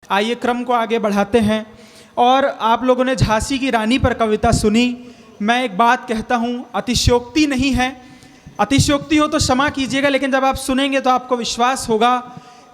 आइए क्रम को आगे बढ़ाते हैं। और आप लोगों ने झांसी की रानी पर कविता सुनी। मैं एक बात कहता हूँ, अतिशयोक्ति नहीं है, अतिशयोक्ति हो तो क्षमा कीजिएगा, लेकिन जब आप सुनेंगे तो आपको विश्वास होगा।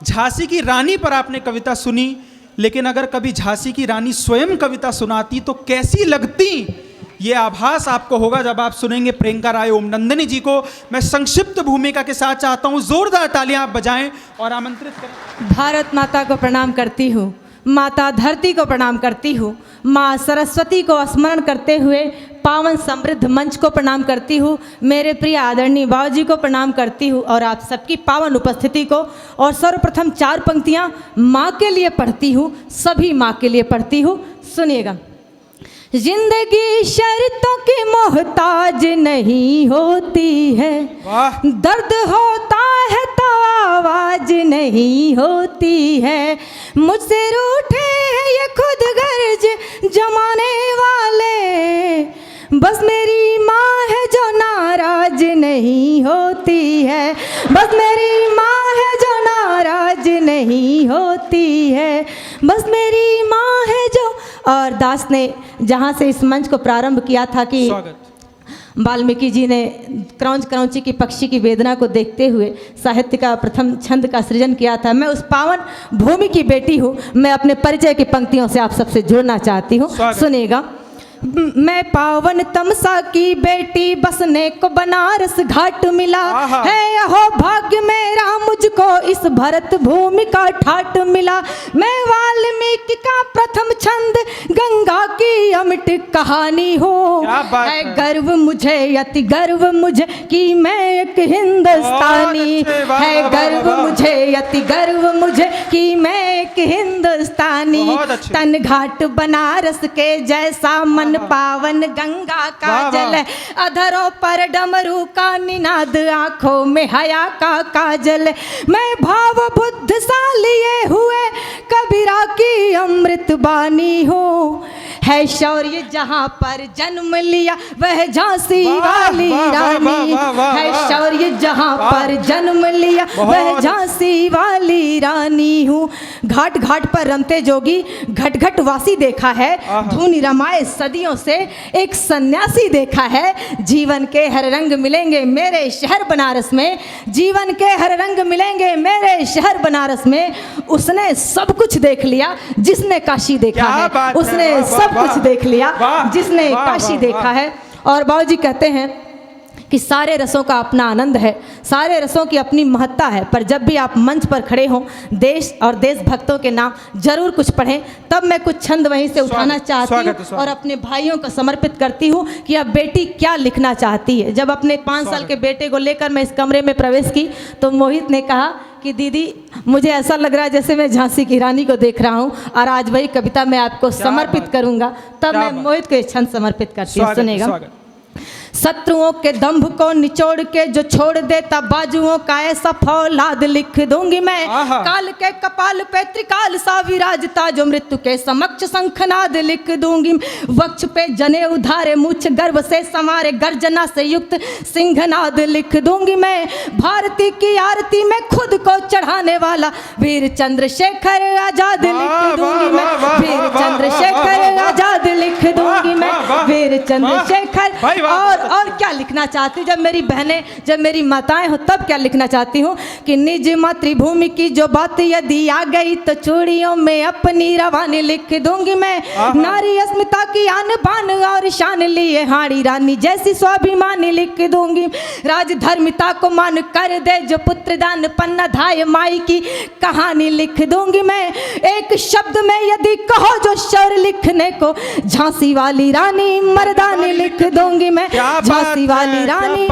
झांसी की रानी पर आपने कविता सुनी, लेकिन अगर कभी झांसी की रानी स्वयं कविता सुनाती तो कैसी लगती, ये आभास आपको होगा जब आप सुनेंगे प्रियंका राय ओमनंदनी जी को। मैं संक्षिप्त भूमिका के साथ चाहता हूँ जोरदार तालियां आप बजाएं और आमंत्रित करें। भारत माता को प्रणाम करती हूँ, माता धरती को प्रणाम करती हूँ, माँ सरस्वती को स्मरण करते हुए पावन समृद्ध मंच को प्रणाम करती हूँ, मेरे प्रिय आदरणीय बाबू जी को प्रणाम करती हूँ और आप सबकी पावन उपस्थिति को। और सर्वप्रथम 4 पंक्तियाँ माँ के लिए पढ़ती हूँ, सभी माँ के लिए पढ़ती हूँ, सुनिएगा। जिंदगी शर्तों की मोहताज नहीं होती है, दर्द होता है तो आवाज नहीं होती है, मुझसे रूठे हैं ये खुद गर्ज जमाने वाले, बस मेरी माँ है जो नाराज नहीं होती है, बस मेरी माँ है जो नाराज नहीं होती है, बस मेरी माँ है जो। और दास ने जहाँ से इस मंच को प्रारंभ किया था कि वाल्मीकि जी ने क्रौंच क्रौंची की पक्षी की वेदना को देखते हुए साहित्य का प्रथम छंद का सृजन किया था। मैं उस पावन भूमि की बेटी हूँ, मैं अपने परिचय की पंक्तियों से आप सबसे जुड़ना चाहती हूँ, सुनिएगा। मैं पावन तमसा की बेटी, बसने को बनारस घाट मिला है, यहो भाग्य मेरा मुझको इस भरत भूमि का ठाट मिला, मैं वाल्मीकि का प्रथम छंद गंगा की अमिट कहानी हो, है गर्व मुझे अति गर्व मुझे कि मैं एक हिंदुस्तानी, है गर्व मुझे अति गर्व मुझे कि मैं एक हिंदुस्तानी, तन घाट बनारस के जैसा मन पावन गंगा का जल, अधरों पर डमरू का निनाद, आंखों में हया का काजल, मैं भाव बुद्ध सा लिए हुए कबीरा की अमृत बानी हूँ, है शौर्य जहाँ पर जन्म लिया वह झांसी वाली रानी, है शौर्य जहाँ पर जन्म लिया वह झांसी वाली रानी हूँ, घाट घाट पर रमते जोगी घट घट वासी देखा है, धुनि रमाए सदियों से एक सन्यासी देखा है, जीवन के हर रंग मिलेंगे मेरे शहर बनारस में, जीवन के हर रंग मिलेंगे मेरे शहर बनारस में, उसने सब कुछ देख लिया जिसने काशी देखा है, उसने सब कुछ देख लिया जिसने काशी देखा है। और बाबूजी कहते हैं कि सारे रसों का अपना आनंद है, सारे रसों की अपनी महत्ता है, पर जब भी आप मंच पर खड़े हों देश और देशभक्तों के नाम जरूर कुछ पढ़ें। तब मैं कुछ छंद वहीं से उठाना चाहती हूँ और अपने भाइयों को समर्पित करती हूँ कि अब बेटी क्या लिखना चाहती है। जब अपने 5 साल के बेटे को लेकर मैं इस कमरे में प्रवेश की तो मोहित ने कहा कि दीदी मुझे ऐसा लग रहा है जैसे मैं झांसी की रानी को देख रहा हूँ और आज वही कविता मैं आपको समर्पित करूँगा। तब मैं मोहित को एक छंद समर्पित करती हूँ, सुनेगा। शत्रुओं के दंभ को निचोड़ के जो छोड़ देता बाजुओं का ऐसा फौलाद लिख दूंगी मैं, काल के कपाल पे त्रिकाल सा विराजता जो मृत्यु के समक्ष शंखनाद लिख दूंगी, वक्ष पे जने उधारे मुछ गर्व से संवारे गर्जना से युक्त सिंहनाद लिख दूंगी मैं, भारती की आरती में खुद को चढ़ाने वाला वीर चंद्रशेखर आजाद लिख दूंगी मैं, वीर चंद्रशेखर आजाद लिख दूंगी मैं, वीर चंद्रशेखर। और क्या लिखना चाहती हूँ, जब मेरी बहनें जब मेरी माताएं हो तब क्या लिखना चाहती हूँ कि निज मातृभूमि की जो बात यदि आ गई तो चूड़ियों में अपनी रवानी लिख दूंगी मैं, नारी अस्मिता की आन बान और शान लिए हाड़ी रानी जैसी स्वाभिमानी लिख दूंगी, राजधर्मिता को मान कर दे जो पुत्र दान पन्ना धाय माई की कहानी लिख दूंगी मैं, एक शब्द में यदि कहो जो शौर्य लिखने को झांसी वाली रानी मर्दानी लिख दूंगी मैं, झांसी वाली रानी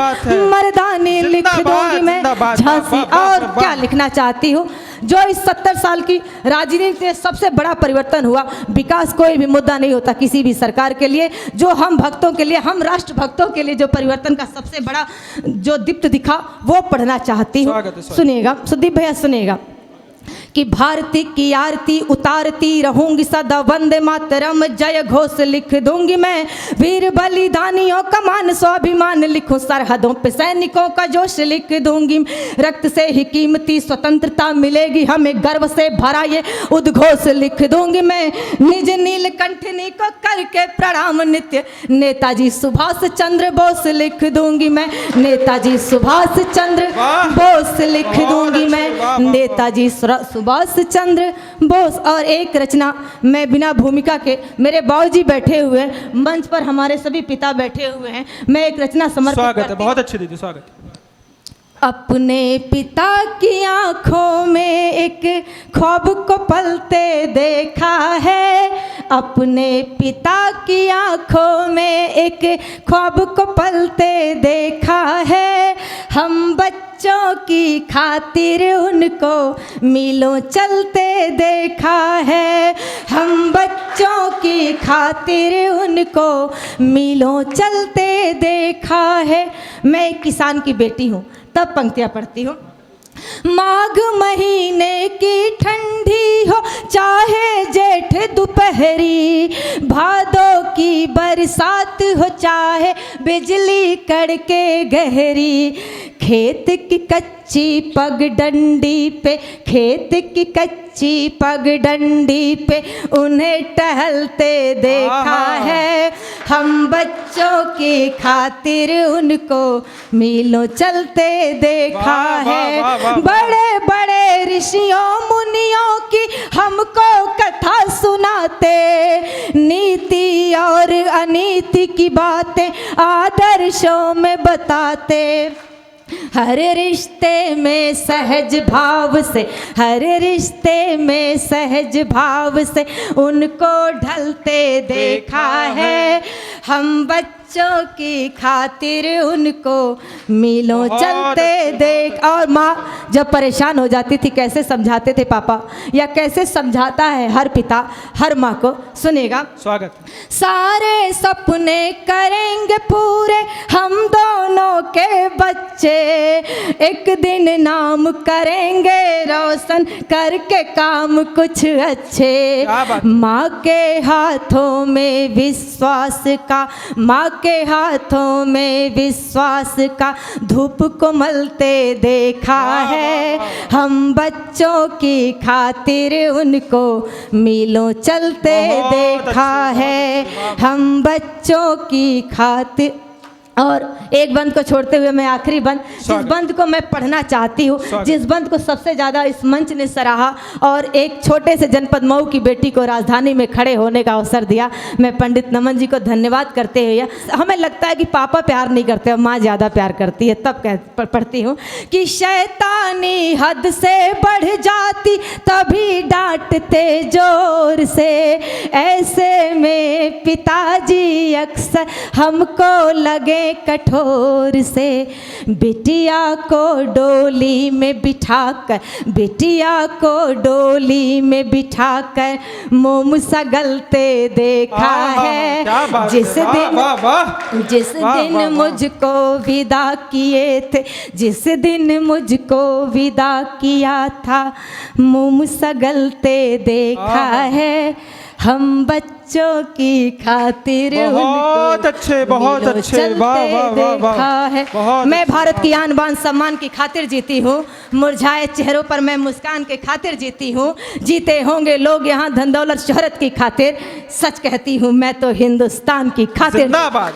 मर्दानी लिख दूंगी मैं झांसी। और क्या लिखना चाहती हूँ, जो इस 70 साल की राजनीति में सबसे बड़ा परिवर्तन हुआ, विकास कोई भी मुद्दा नहीं होता किसी भी सरकार के लिए, जो हम भक्तों के लिए हम राष्ट्र भक्तों के लिए जो परिवर्तन का सबसे बड़ा जो दीप्त दिखा वो पढ़ना चाहती हूँ, सुनिएगा सुदीप भैया सुनिएगा कि भारती की आरती उतारती रहूंगी सदा, वंदे मातरम जय घोष लिख दूंगी मैं। वीर बलिदानियों का मान स्वाभिमान लिखूं, सरहदों पे सैनिकों का जोश लिख दूंगी। रक्त से ही कीमती स्वतंत्रता मिलेगी हमें, गर्व से भरा ये उद्घोष लिख दूंगी मैं। निज नीलकंठनी को करके प्रणाम नित्य, नेताजी सुभाष चंद्र बोस लिख दूंगी मैं। नेताजी सुभाष चंद्र बोस लिख दूंगी मैं। नेताजी सुभाष चंद्र बोस। और एक रचना मैं बिना भूमिका के, मेरे बाबूजी बैठे हुए हैं, मंच पर हमारे सभी पिता बैठे हुए हैं, मैं एक रचना समर्पित स्वागत है, करती बहुत अच्छी दीदी, स्वागत है। अपने पिता की आंखों में एक ख्वाब को पलते देखा है, अपने पिता की आंखों में एक ख्वाब को पलते देखा है। हम बच्चों की खातिर उनको मीलों चलते देखा है, हम बच्चों की खातिर उनको मीलों चलते देखा है। मैं एक किसान की बेटी हूँ, तब पंक्तियाँ पढ़ती हूँ। माघ महीने की ठंडी हो चाहे जेठ दोपहरी, भादों की बरसात हो चाहे बिजली कड़के गहरी, खेत की कच्ची पगडंडी पे, खेत की कच्ची पगडंडी पे उन्हें टहलते देखा है। हम बच्चों की खातिर उनको मीलों चलते देखा है। बड़े बड़े ऋषियों मुनियों की हमको कथा सुनाते, नीति और अनीति की बातें आदर्शों में बताते। हर रिश्ते में सहज भाव से, हर रिश्ते में सहज भाव से उनको ढलते देखा है। हम बच्चों की खातिर उनको मीलों चलते देख। और माँ जब परेशान हो जाती थी कैसे समझाते थे पापा, या कैसे समझाता है हर पिता हर माँ को, सुनेगा। स्वागत। सारे सपने करेंगे पूरे हम दोनों के बच्चे, एक दिन नाम करेंगे रोशन करके काम कुछ अच्छे। माँ के हाथों में विश्वास का, माँ के हाथों में विश्वास का धूप को मलते देखा है। हम बच्चों की खातिर उनको मीलों चलते देखा है, हम बच्चों की खातिर। और एक बंद को छोड़ते हुए मैं आखिरी बंद, जिस बंद को मैं पढ़ना चाहती हूँ, जिस बंद को सबसे ज़्यादा इस मंच ने सराहा और एक छोटे से जनपद मऊ की बेटी को राजधानी में खड़े होने का अवसर दिया, मैं पंडित नमन जी को धन्यवाद करते हुए, हमें लगता है कि पापा प्यार नहीं करते, माँ ज़्यादा प्यार करती है, तब पढ़ती हूँ कि शैतानी हद से बढ़ जाती तभी डांटते जोर से, ऐसे में पिताजी अक्सर हमको लगे कठोर से। बिटिया को डोली में बिठाकर, बिटिया को डोली में बिठाकर मोम सगलते देखा है। जिस दिन मुझको विदा किए थे, जिस दिन मुझको विदा किया था मोम सगलते देखा है। हम बच्चों की खातिर बहुत अच्छे, बहुत अच्छे, वाह वाह वाह वाह। मैं भारत की आन बान सम्मान की खातिर जीती हूँ, मुरझाए चेहरों पर मैं मुस्कान के खातिर जीती हूँ। जीते होंगे लोग यहाँ धन दौलत शोहरत की खातिर, सच कहती हूँ मैं तो हिंदुस्तान की खातिर। जिंदाबाद।